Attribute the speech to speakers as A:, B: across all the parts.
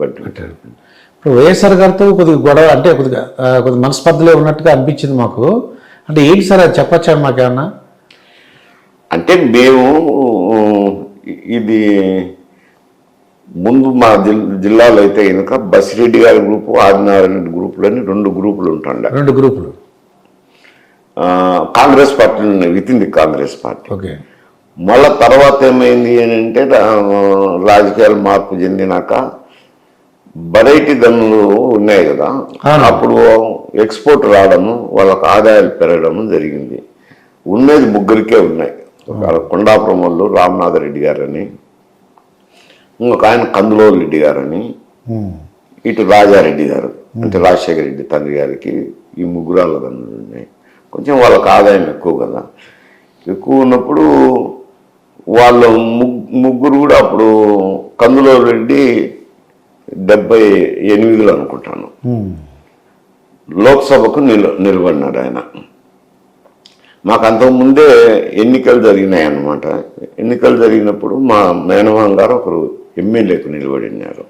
A: పెట్టారు. ఇప్పుడు వైఎస్ఆర్ గారితో కొద్దిగా గొడవ అంటే కొద్దిగా మనస్పర్ధలో ఉన్నట్టుగా అనిపించింది మాకు. అంటే ఏంటి సార్ అది చెప్పచ్చా మాకేమన్నా?
B: అంటే మేము ఇది ముందు మా జిల్లాలో అయితే కనుక బసిరెడ్డి గారి గ్రూపు, ఆదినారాయణ గ్రూపులని 2 గ్రూపులు ఉంటుండే.
A: 2 గ్రూపులు
B: Congress party with in the Congress party.
A: Okay.
B: మళ్ళా తర్వాత ఏమైంది అని అంటే రాజకీయాలు మార్పు చెందినాక వెరైటీ గన్నులు ఉన్నాయి కదా, అప్పుడు ఎక్స్పోర్ట్ రావడము, వాళ్ళకు ఆదాయాలు పెరగడము జరిగింది. ఉన్నది 3 ఉన్నాయి. కొండాపురం వాళ్ళు రామనాథరెడ్డి గారని, ఇంకొక ఆయన కందులోలు రెడ్డి గారని, ఇటు రాజారెడ్డి గారు అంటే రాజశేఖర రెడ్డి తండ్రి గారికి ఈ 3 గన్నులు ఉన్నాయి. కొంచెం వాళ్ళకి ఆదాయం ఎక్కువ కదా, ఎక్కువ ఉన్నప్పుడు వాళ్ళు 3 కూడా అప్పుడు కందులోలు రెడ్డి 78లో అనుకుంటాను లోక్సభకు నిలబడినాడు ఆయన. మాకు అంతకుముందే ఎన్నికలు జరిగినాయి అన్నమాట. ఎన్నికలు జరిగినప్పుడు మా మేనమామ గారు ఒకరు ఎమ్మెల్యేకు నిలబడినారు.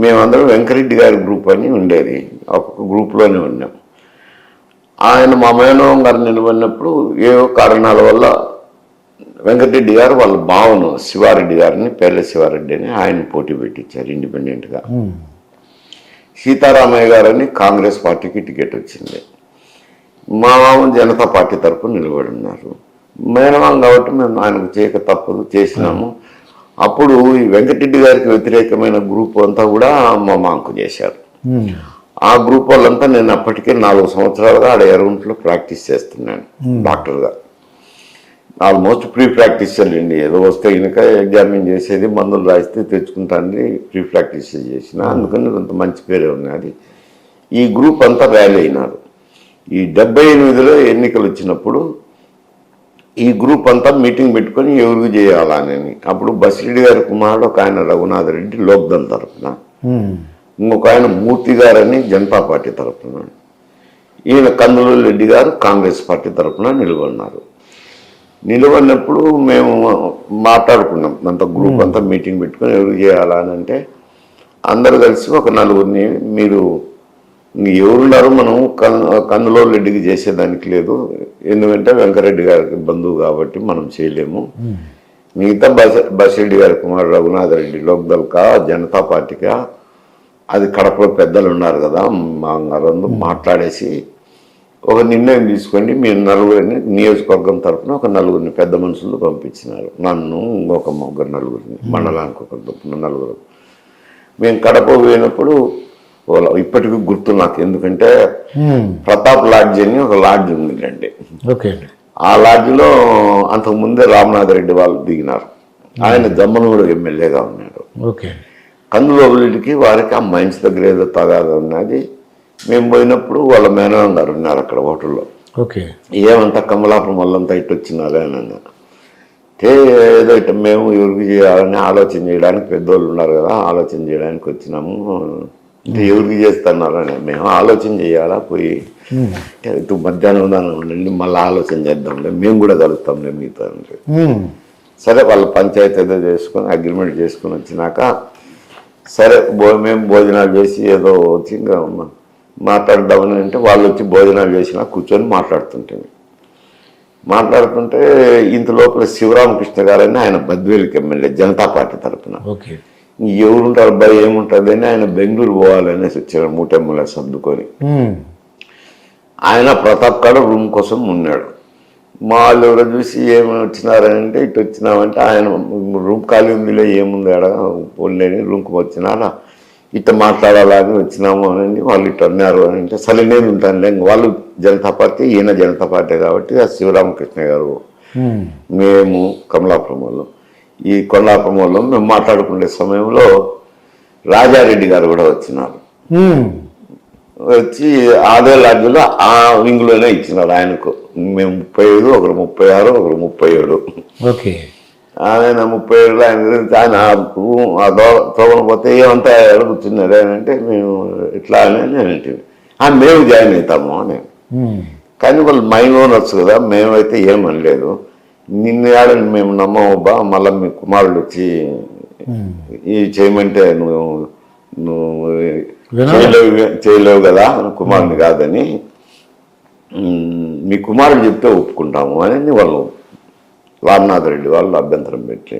B: మేమందరం వెంకరెడ్డి గారి గ్రూప్ అని ఉండేది, ఒక్కొక్క గ్రూప్లోనే ఉన్నాం. ఆయన మా మేనమామ గారు నిలబడినప్పుడు ఏవో కారణాల వల్ల వెంకటరెడ్డి గారు వాళ్ళ భావను శివారెడ్డి గారిని, పేర్ల శివారెడ్డి అని ఆయన పోటీ పెట్టించారు ఇండిపెండెంట్గా. సీతారామయ్య గారని కాంగ్రెస్ పార్టీకి టికెట్ వచ్చింది. మా మామ జనతా పార్టీ తరఫున నిలబడి ఉన్నారు. మేనమామ కాబట్టి మేము ఆయనకు చేయక తప్పదు, చేసినాము. అప్పుడు ఈ వెంకటరెడ్డి గారికి వ్యతిరేకమైన గ్రూప్ అంతా కూడా మా మామకు చేశారు. ఆ గ్రూప్ వాళ్ళంతా నేను అప్పటికే 4 సంవత్సరాలుగా ఆడ ఎర్రగుంటలో ప్రాక్టీస్ చేస్తున్నాను డాక్టర్గా. ఆల్మోస్ట్ ప్రీ ప్రాక్టీస్ చేయండి, ఏదో వస్తే ఇంకా ఎగ్జామిన్ చేసేది, మందులు రాయిస్తే తెచ్చుకుంటాను, ప్రీ ప్రాక్టీస్ చేసిన. అందుకని కొంత మంచి పేరే ఉన్నది. ఈ గ్రూప్ అంతా ర్యాలీ అయినారు. ఈ 78లో ఎన్నికలు వచ్చినప్పుడు ఈ గ్రూప్ అంతా మీటింగ్ పెట్టుకొని ఎవరికి చేయాలని. అప్పుడు బసిరెడ్డి గారి కుమారుడు ఒక ఆయన రఘునాథరెడ్డి లోక్దల్ తరఫున, ఇంకొక ఆయన మూర్తి గారని జనతా పార్టీ తరఫున, ఈయన కందులూరు రెడ్డి గారు కాంగ్రెస్ పార్టీ తరఫున నిలబడినారు. నిలబడినప్పుడు మేము మాట్లాడుకున్నాం, అంత గ్రూప్ అంతా మీటింగ్ పెట్టుకొని ఎవరు చేయాలని. అంటే అందరు కలిసి ఒక 4గురిని, మీరు ఎవరున్నారు, మనం కందులూరు రెడ్డికి చేసేదానికి లేదు, ఎందుకంటే వెంకరెడ్డి గారికి బంధువు కాబట్టి మనం చేయలేము. మిగతా బసిరెడ్డి గారి కుమారుడు రఘునాథరెడ్డి లోక్దల్కా జనతా పార్టీకా, అది కడపలో పెద్దలు ఉన్నారు కదా మా గారు, మాట్లాడేసి ఒక నిర్ణయం తీసుకోండి. మీరు 4గురిని నియోజకవర్గం తరఫున ఒక 4గురిని పెద్ద మనుషులు పంపించినారు, నన్ను ఇంకొక 4గురిని, మండలానికి ఒక 4గురు. మేము కడప పోయినప్పుడు ఇప్పటికీ గుర్తు నాకు, ఎందుకంటే ప్రతాప్ లాడ్జ్ అని ఒక లాడ్జ్ ఉందండి. ఆ లాడ్జ్లో అంతకుముందే రామనాథరెడ్డి వాళ్ళు దిగినారు. ఆయన దమ్మనూరు ఎమ్మెల్యేగా ఉన్నాడు. కందులోరెడ్డికి వారికి ఆ మైన్స్ దగ్గర ఏదో తగాదా ఉన్నది. మేము పోయినప్పుడు వాళ్ళ మేనమామ గారు ఉన్నారు అక్కడ హోటల్లో. ఏమంతా కమలాపురం వాళ్ళంతా ఇటు వచ్చినారే అని అన్నారు. ఏదో ఇట్లా మేము ఎవరికి చేయాలని ఆలోచన చేయడానికి పెద్దోళ్ళు ఉన్నారు కదా, ఆలోచన చేయడానికి వచ్చినాము. అంటే ఎవరికి చేస్తున్నారని, మేము ఆలోచన చేయాలా పోయి మధ్యాహ్నం దాని ఉండండి, మళ్ళీ ఆలోచన చేద్దాంలే, మేము కూడా కలుగుతాంలే మీతో అంటే. సరే వాళ్ళ పంచాయతీ ఏదో చేసుకొని అగ్రిమెంట్ చేసుకొని వచ్చినాక సరే మేము భోజనాలు చేసి ఏదో వచ్చి ఇంకా మాట్లాడదామని అంటే వాళ్ళు వచ్చి భోజనాలు చేసినా కూర్చొని మాట్లాడుతుంటే ఇంత లోపల శివరామకృష్ణ గారని ఆయన బద్వేలుకి ఎమ్మెల్యే జనతా పార్టీ తరఫున. ఎవరుంటారు అబ్బాయి ఏముంటుంది అని ఆయన బెంగళూరు పోవాలనేసి వచ్చారు, 3 ఎమ్మెల్యే సర్దుకొని. ఆయన ప్రతాప్ కాడ రూమ్ కోసం ఉన్నాడు. మా వాళ్ళు ఎవరో చూసి ఏమైనా వచ్చినారంటే ఇటు వచ్చినామంటే ఆయన రూమ్ ఖాళీ ఉందిలే, ఏముంది ఆడ పోలేని రూమ్కి వచ్చినా ఇట్లా మాట్లాడాలని వచ్చినాము అని వాళ్ళు ఇట్లా అన్నారు అని అంటే, సరే నేను ఉంటానులే. వాళ్ళు జనతా పార్టీ, ఈయన జనతా పార్టీ కాబట్టి ఆ శివరామకృష్ణ గారు, మేము కమలాపురం వాళ్ళు, ఈ కొండాపురం వాళ్ళు మేము మాట్లాడుకునే సమయంలో రాజారెడ్డి గారు కూడా వచ్చినారు. వచ్చి అదే లాడ్జ్లో ఆ వింగ్లోనే ఇచ్చినారు ఆయనకు. మేము 35, ఒకరు 36, ఒకరు 37. ఆయన 37 ఆయన గురించి ఆయన తోగన పోతే ఏమంతా అడుగుతున్నారు అని అంటే, మేము ఇట్లా అని నేను అంటే మేము జాయిన్ అవుతాము అని. కానీ వాళ్ళు మైండ్ ఓనర్స్ కదా, మేమైతే ఏమనలేదు. నిన్ను ఆడని మేము నమ్మవబ్బా, మళ్ళీ మీ కుమారుడు వచ్చి ఈ చేయమంటే నువ్వు నువ్వు చేయలేవు కదా కుమారుని కాదని, మీ కుమారుడు చెప్తే ఒప్పుకుంటాము అని వాళ్ళు రామనాథ్ రెడ్డి వాళ్ళు అభ్యంతరం పెడితే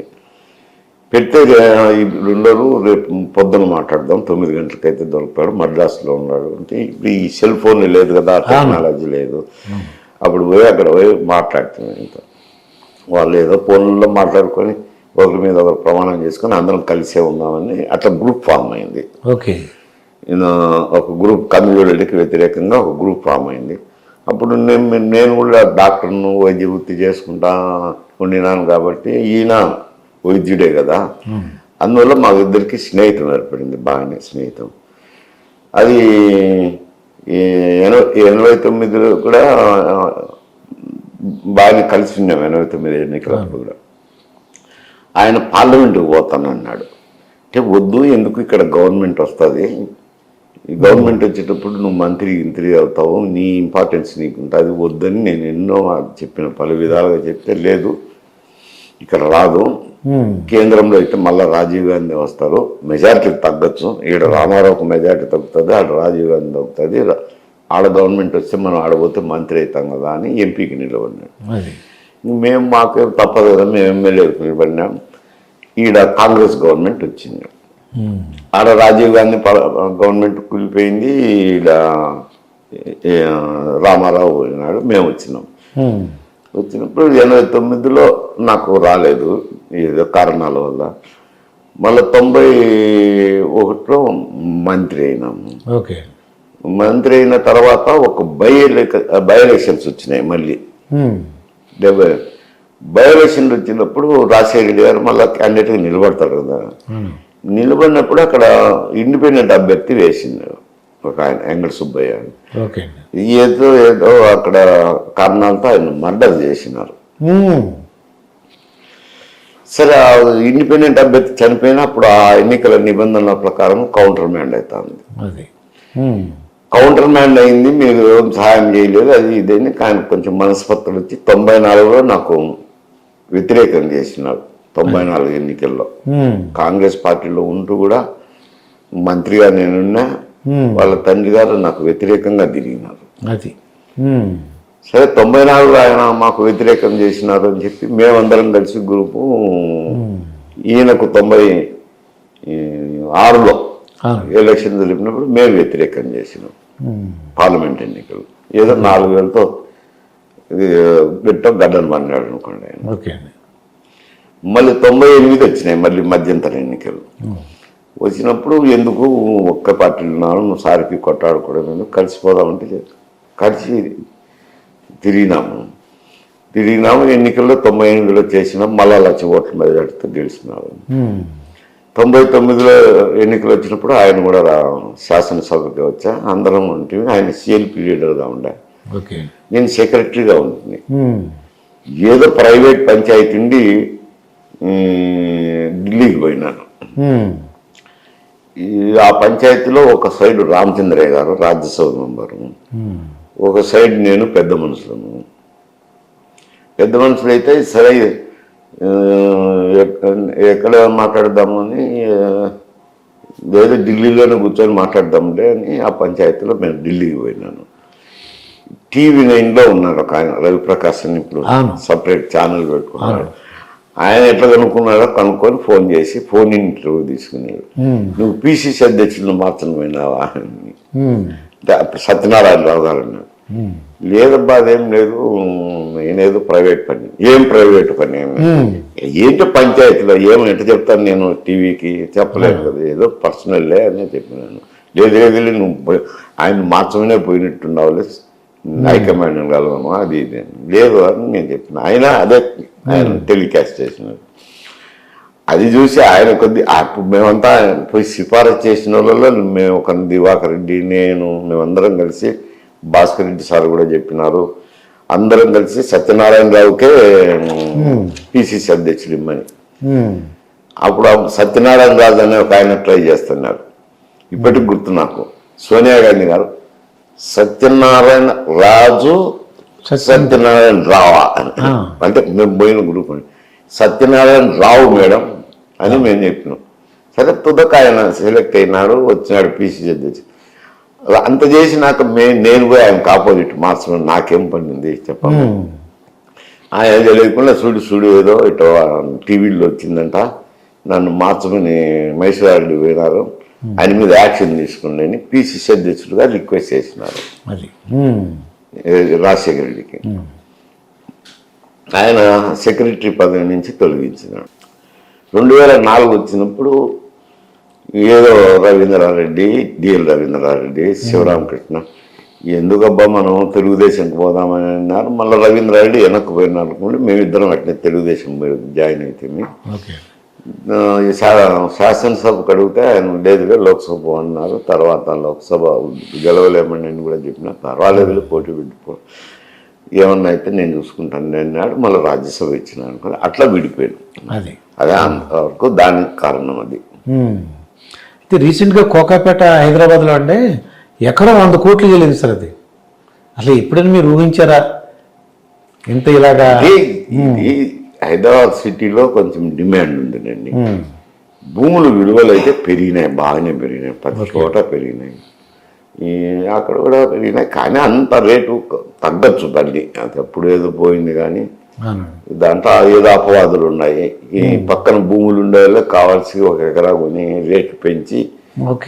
B: ఉండరు, రేపు పొద్దున మాట్లాడదాం 9 గంటలకైతే దొరికాడు, మద్రాసులో ఉన్నాడు అంటే. ఇప్పుడు ఈ సెల్ ఫోన్ లేదు కదా, టెక్నాలజీ లేదు. అప్పుడు అక్కడ పోయి మాట్లాడుతున్నాను. ఇంకా వాళ్ళు ఏదో ఫోన్లో మాట్లాడుకొని ఒకరి మీద ఒకరు ప్రమాణం చేసుకొని అందరం కలిసే ఉన్నామని అట్లా గ్రూప్ ఫామ్ అయింది.
A: ఓకే,
B: ఒక గ్రూప్ కమ్యూనిటీకి వ్యతిరేకంగా ఒక గ్రూప్ ఫామ్ అయింది. అప్పుడు నేను కూడా డాక్టర్ను వైద్య వృత్తి చేసుకుంటా ఉండినాను కాబట్టి ఈయన వైద్యుడే కదా, అందువల్ల మా ఇద్దరికి స్నేహితం ఏర్పడింది, బాగానే స్నేహితం. అది 89లో కూడా బాగానే కలిసి ఉన్నాం. 89 ఎన్నికలప్పుడు కూడా ఆయన పార్లమెంటుకు పోతానన్నాడు. అంటే వద్దు, ఎందుకు, ఇక్కడ గవర్నమెంట్ వస్తుంది, ఈ గవర్నమెంట్ వచ్చేటప్పుడు నువ్వు మంత్రి అవుతావు, నీ ఇంపార్టెన్స్ నీకు ఉంటుంది, వద్దని నేను ఎన్నో చెప్పిన, పలు విధాలుగా చెప్తే లేదు ఇక్కడ రాదు, కేంద్రంలో అయితే మళ్ళీ రాజీవ్ గాంధీ వస్తారు, మెజారిటీ తగ్గచ్చు, ఈడ రామారావుకు మెజారిటీ తగ్గుతుంది, ఆడ రాజీవ్ గాంధీ తగ్గుతుంది, ఆడ గవర్నమెంట్ వస్తే మనం ఆడపోతే మంత్రి అవుతాం కదా అని ఎంపీకి నిలబడినాడు. మేము మాకేం తప్పదు కదా, మేము ఎమ్మెల్యేకి నిలబడినాం. ఈడ కాంగ్రెస్ గవర్నమెంట్ వచ్చింది, ఆడ రాజీవ్ గాంధీ గవర్నమెంట్ కూలిపోయింది, ఈడ రామారావు పోయినాడు, మేము వచ్చినాం. వచ్చినప్పుడు 89లో నాకు రాలేదు ఏదో కారణాల వల్ల. మళ్ళీ 91లో మంత్రి అయినాము.
A: ఓకే,
B: మంత్రి అయిన తర్వాత ఒక బై ఎలక్షన్స్ వచ్చినాయి మళ్ళీ 70. బై ఎలక్షన్లు వచ్చినప్పుడు రాజశేఖర రెడ్డి గారు మళ్ళీ క్యాండిడేట్గా నిలబడతారు కదా, నిలబడినప్పుడు అక్కడ ఇండిపెండెంట్ అభ్యర్థి వేసింది ఒక ఆయన, వెంకట సుబ్బయ్య. ఏదో అక్కడ కారణాలతో ఆయన మర్డర్ చేసినారు. సరే, ఇండిపెండెంట్ అభ్యర్థి చనిపోయినప్పుడు ఆ ఎన్నికల నిబంధనల ప్రకారం కౌంటర్ మ్యాండ్ అవుతుంది. కౌంటర్ మ్యాండ్ అయింది, మీరు సహాయం చేయలేదు, అది ఇదని. కానీ కొంచెం మనస్పర్ధలు వచ్చి 94లో నాకు వ్యతిరేకం చేసినాడు. 94 ఎన్నికల్లో కాంగ్రెస్ పార్టీలో ఉంటూ కూడా మంత్రిగా నేనున్నా, వాళ్ళ తండ్రి గారు నాకు వ్యతిరేకంగా తిరిగినారు.
A: అది
B: సరే, 94లో ఆయన మాకు వ్యతిరేకం చేసినారు అని చెప్పి మేమందరం కలిసి గ్రూపు ఈయనకు 96లో ఎలక్షన్ జరిపినప్పుడు మేము వ్యతిరేకం చేసినాం. పార్లమెంట్ ఎన్నికలు ఏదో 4 వేలతో గడ్డను పన్నాడు అనుకోండి ఆయన. మళ్ళీ 98 వచ్చినాయి మళ్ళీ మధ్యంతర ఎన్నికలు. వచ్చినప్పుడు ఎందుకు ఒక్క పార్టీలు ఉన్నారు, నువ్వు సారికి కొట్టాడుకోవడం, కలిసిపోదామంటే కలిసి తిరిగినాము. ఎన్నికల్లో 98లో చేసినాం, మళ్ళా 1,00,000 ఓట్ల మెజార్టీతో గెలిచినారు. 99లో ఎన్నికలు వచ్చినప్పుడు ఆయన కూడా శాసనసభకి వచ్చా, అందరం ఉంటుంది. ఆయన సిఎల్పి లీడర్గా ఉండే, నేను సెక్రటరీగా ఉంటుంది. ఏదో ప్రైవేట్ పంచాయతీ ఉండి ఢిల్లీకి పోయినాను. ఆ పంచాయతీలో ఒక సైడ్ రామచంద్రయ్య గారు రాజ్యసభ మెంబరు, ఒక సైడ్ నేను పెద్ద మనుషులను. పెద్ద మనుషులు అయితే సరే ఎక్కడ మాట్లాడదాము అని, ఏదో ఢిల్లీలోనే కూర్చొని మాట్లాడదాంలే అని ఆ పంచాయతీలో నేను ఢిల్లీకి పోయినాను. TV9లో ఉన్నారు ఒక ఆయన, రవిప్రకాశ్ అని, ఇప్పుడు సపరేట్ ఛానల్ పెట్టుకున్నాడు. ఆయన ఎట్లా కనుక్కున్నాడో కనుక్కొని ఫోన్ చేసి ఫోన్ ఇంటర్వ్యూ తీసుకున్నాడు. నువ్వు PCC అధ్యక్షులను మాత్రం పోయినావా అని. సత్యనారాయణరావు గారు అన్నాడు, లేదబ్బా అదేం లేదు, నేనేదో ప్రైవేట్ పని. ఏం ప్రైవేట్ పని? ఏంటో పంచాయతీలో ఏమో ఎట్లా చెప్తాను నేను, టీవీకి చెప్పలేదు కదా, ఏదో పర్సనల్లే అని చెప్పినాను. లేదు నువ్వు ఆయన మార్చమనే పోయినట్టున్నావులే, హైకమాండ్ కలవను అది ఇది లేదు అని నేను చెప్పిన. ఆయన అదే ఆయన టెలికాస్ట్ చేసినాడు. అది చూసి ఆయన కొద్ది అప్పుడు మేమంతా పోయి సిఫారసు చేసిన వాళ్ళలో మేము ఒక దివాకర్ రెడ్డి, నేను, మేమందరం కలిసి, భాస్కర్ రెడ్డి సార్ కూడా చెప్పినారు, అందరం కలిసి సత్యనారాయణరావుకే PCC అధ్యక్షుడు ఇమ్మని. అప్పుడు సత్యనారాయణ రాజు అనే ఒక ఆయన ట్రై చేస్తున్నారు, ఇప్పటికి గుర్తు నాకు. సోనియా గాంధీ గారు సత్యనారాయణ రాజు సత్యనారాయణ రావా అని, అంటే మేము పోయిన గ్రూప్ అని, సత్యనారాయణ రావు మేడం అని మేము చెప్పినాం. సరే తుదక ఆయన సెలెక్ట్ అయినాడు, వచ్చినాడు పీసీసీ అధ్యక్షుడు. అంత చేసినాక నేను పోయి ఆయనకు ఆపోజిట్ మార్చడం నాకేం పని ఉంది చెప్పండి. ఆయన తెలియకుండా చూడు ఏదో ఇటో టీవీలో వచ్చిందంట, నన్ను మార్చమని మైసూరారెడ్డి పోయినారు, ఆయన మీద యాక్షన్ తీసుకోండి అని పీసీసీ అధ్యక్షుడుగా రిక్వెస్ట్ చేసినారు రాజశేఖర రెడ్డికి. ఆయన సెక్రటరీ పదవి నుంచి తొలగించినాడు. 2004 వచ్చినప్పుడు ఏదో రవీంద్రారెడ్డి, డిఎల్ రవీంద్రారెడ్డి, శివరామకృష్ణ ఎందుకబ్బా మనం తెలుగుదేశంకి పోదామని అన్నారు. మళ్ళీ రవీంద్రారెడ్డి వెనక్కి పోయినారు అనుకోండి, మేమిద్దరం అట్లే తెలుగుదేశం జాయిన్ అయితే శాసనసభకు అడిగితే ఆయన లేదుగా లోక్సభ అన్నారు. తర్వాత లోక్సభ గెలవలేమని నేను కూడా చెప్పిన, పర్వాలేదు పోటీ పెట్టుకో, ఏమన్నా అయితే నేను చూసుకుంటాను అన్నాడు. మళ్ళీ రాజ్యసభ ఇచ్చినాను అనుకో, అట్లా విడిపోయాను. అదే అంతవరకు దానికి కారణం అది.
A: అయితే రీసెంట్గా కోకాపేట హైదరాబాద్లో అంటే ఎక్కడో 100 కోట్లు వెళ్ళింది సార్. అది అసలు ఎప్పుడైనా మీరు ఊహించారా ఇంత ఇలాగా?
B: ఇది హైదరాబాద్ సిటీలో కొంచెం డిమాండ్ ఉందండి. భూములు విలువలు అయితే పెరిగినాయి, బాగానే పెరిగినాయి, ప్రతి చోట పెరిగినాయి, అక్కడ కూడా పెరిగినాయి. కానీ అంత రేటు తగ్గచ్చు తండ్రి, అది ఎప్పుడు ఏదో పోయింది. కానీ దాంట్లో ఏదో అపవాదులు ఉన్నాయి. ఈ పక్కన భూములు ఉండే వాళ్ళకి కావాల్సి 1 ఎకరా కొని రేటు పెంచి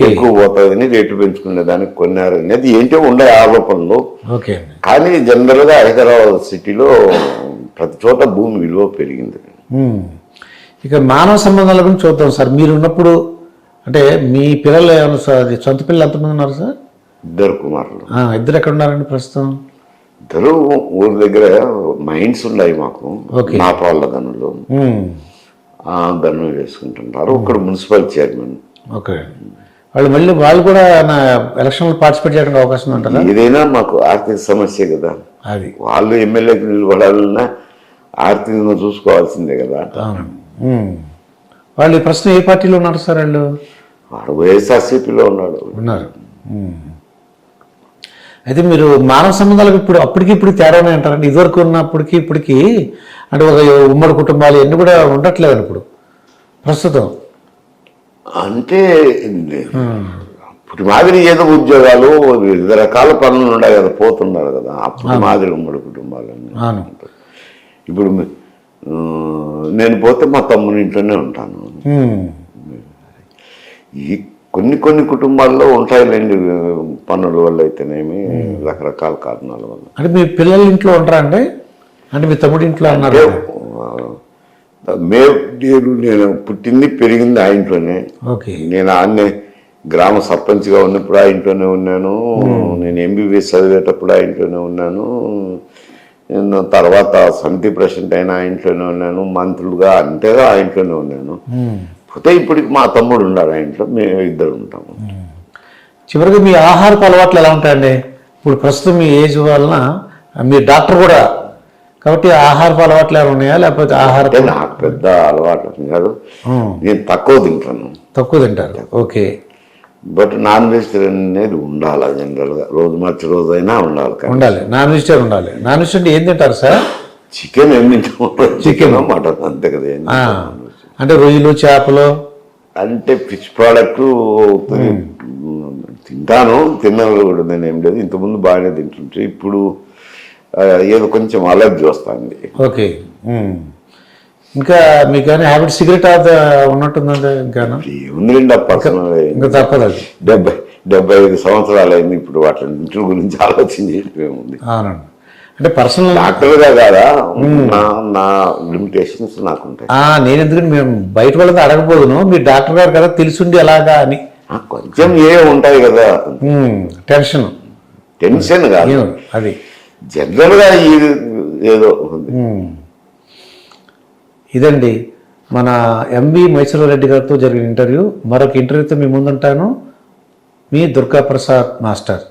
B: ఎక్కువ పోతుందని రేటు పెంచుకునే దానికి కొన్నారు అనేది ఏంటో ఉండే ఆరోపణలు. కానీ జనరల్గా హైదరాబాద్ సిటీలో ప్రతి చోట భూమి విలువ పెరిగింది.
A: ఇక మానవ సంబంధాల గురించి చూద్దాం సార్. మీరు ఉన్నప్పుడు అంటే మీ పిల్లలు ఏమన్నా సార్, సొంత పిల్లలు ఎంతమంది ఉన్నారు సార్?
B: 2 కుమారులు.
A: 2 ఎక్కడ ఉన్నారండి ప్రస్తుతం?
B: 2 ఊరి దగ్గర మైండ్స్ ఉన్నాయి మాకు, నా వాళ్ళ గనులు గనులు వేసుకుంటుంటారు. ఒకడు మున్సిపల్ చైర్మన్.
A: ఓకే, వాళ్ళు కూడా ఎలక్షన్లో పార్టిసిపేట్ చేయడానికి అవకాశం ఉంటుందా?
B: ఏదైనా మాకు ఆర్థిక సమస్య కదా, అది వాళ్ళు ఎమ్మెల్యేకి నిలబడాలన్నా ఆర్థికంగా చూసుకోవాల్సిందే కదా.
A: వాళ్ళు ప్రస్తుతం ఏ పార్టీలో ఉన్నారు సార్?
B: వాడు వైఎస్ఆర్సీపీలో ఉన్నారు.
A: అయితే మీరు మానవ సంబంధాలకు అప్పటికి తేడానే అంటారండి? ఇదివరకు ఉన్నప్పటికీ ఇప్పటికీ అంటే ఒక ఉమ్మడి కుటుంబాలు ఎన్ని కూడా ఉండట్లేదు ఇప్పుడు ప్రస్తుతం.
B: అంటే ఇప్పుడు మాదిరి ఏదో ఉద్యోగాలు వివిధ రకాల పనులు ఉన్నాయి కదా, పోతున్నారు కదా. అప్పుడు మాదిరి ఉమ్మడి కుటుంబాలు. ఇప్పుడు నేను పోతే మా తమ్ముని ఇంట్లోనే ఉంటాను. ఈ కొన్ని కుటుంబాల్లో ఉంటాయిలేండి, పనుల వల్ల అయితేనేమి, రకరకాల కారణాల వల్ల.
A: అంటే మీ పిల్లల ఇంట్లో ఉంటారా అండి? అంటే మీ తమ్ముడి ఇంట్లో అన్నారు?
B: నేను పుట్టింది పెరిగింది ఆ ఇంట్లోనే. నేను ఆన్నే గ్రామ సర్పంచ్గా ఉన్నప్పుడు ఆ ఇంట్లోనే ఉన్నాను. నేను ఎంబీబీఎస్ చదివేటప్పుడు ఆ ఇంట్లోనే ఉన్నాను. నేను తర్వాత సమితి ప్రెసిడెంట్ అయినా ఆ ఇంట్లోనే ఉన్నాను. మంత్రులుగా అంతేగా ఆ ఇంట్లోనే ఉన్నాను. పోతే ఇప్పటికి మా తమ్ముడు ఉన్నాడు ఆ ఇంట్లో, మేము 2 ఉంటాము.
A: చివరిగా మీ ఆహారపు అలవాట్లు ఎలా ఉంటాయండి? ఇప్పుడు ప్రస్తుతం మీ ఏజ్ వలన మీరు డాక్టర్ కూడా కాబట్టి ఆహారపు అలవాట్లు ఏమైనా ఉన్నాయా? లేకపోతే ఆహారం
B: నాకు పెద్ద అలవాటు కాదు, నేను తక్కువ తింటారు. ఓకే, బట్ నాన్ వెజిటేరియన్ అనేది ఉండాలి జనరల్గా, రోజు మార్చి రోజైనా ఉండాలి. నాన్ వెజిటేరియన్ ఉండాలి. నాన్ వెజిటేరియన్ ఏం తింటారు సార్? చికెన్ ఏం తింటాము, చికెన్ మటన్ అంతే కదా.
A: అంటే రొయ్యలు, చేపలు
B: అంటే ఫిష్ ప్రోడక్ట్ తింటాను, తిన్నాను కూడా నేను ఏం లేదు. ఇంతకుముందు బాగానే తింటుంటే ఇప్పుడు ఏదో కొంచెం అలర్జీ వస్తుంది.
A: ఓకే, ఇంకా మీకు కానీ హ్యాబిట్ సిగరెట్ ఉన్నట్టుందండి? ఇంకా
B: ఏముందండి పర్సనల్,
A: ఇంకా తప్పదు. అది
B: 75 సంవత్సరాలు అయింది. ఇప్పుడు వాటి గురించి ఆలోచన చేయటమేముంది.
A: అవునండి, అంటే పర్సనల్
B: డాక్టర్గా కాదా, నా లిమిటేషన్స్ నాకు ఉంటాయి.
A: నేను ఎందుకంటే మేము బయట వాళ్ళతో అడగబోదును, మీరు డాక్టర్ గారు కదా తెలిసిండి ఎలాగా అని.
B: కొంచెం ఉంటాయి కదా, టెన్షన్ కాదు
A: అది
B: జనరల్గా ఏదో. ఇదండి
A: మన ఎంవి మైసూరారెడ్డి గారితో జరిగిన ఇంటర్వ్యూ. మరొక ఇంటర్వ్యూతో మీ ముందుంటాను. మీ దుర్గాప్రసాద్ మాస్టర్.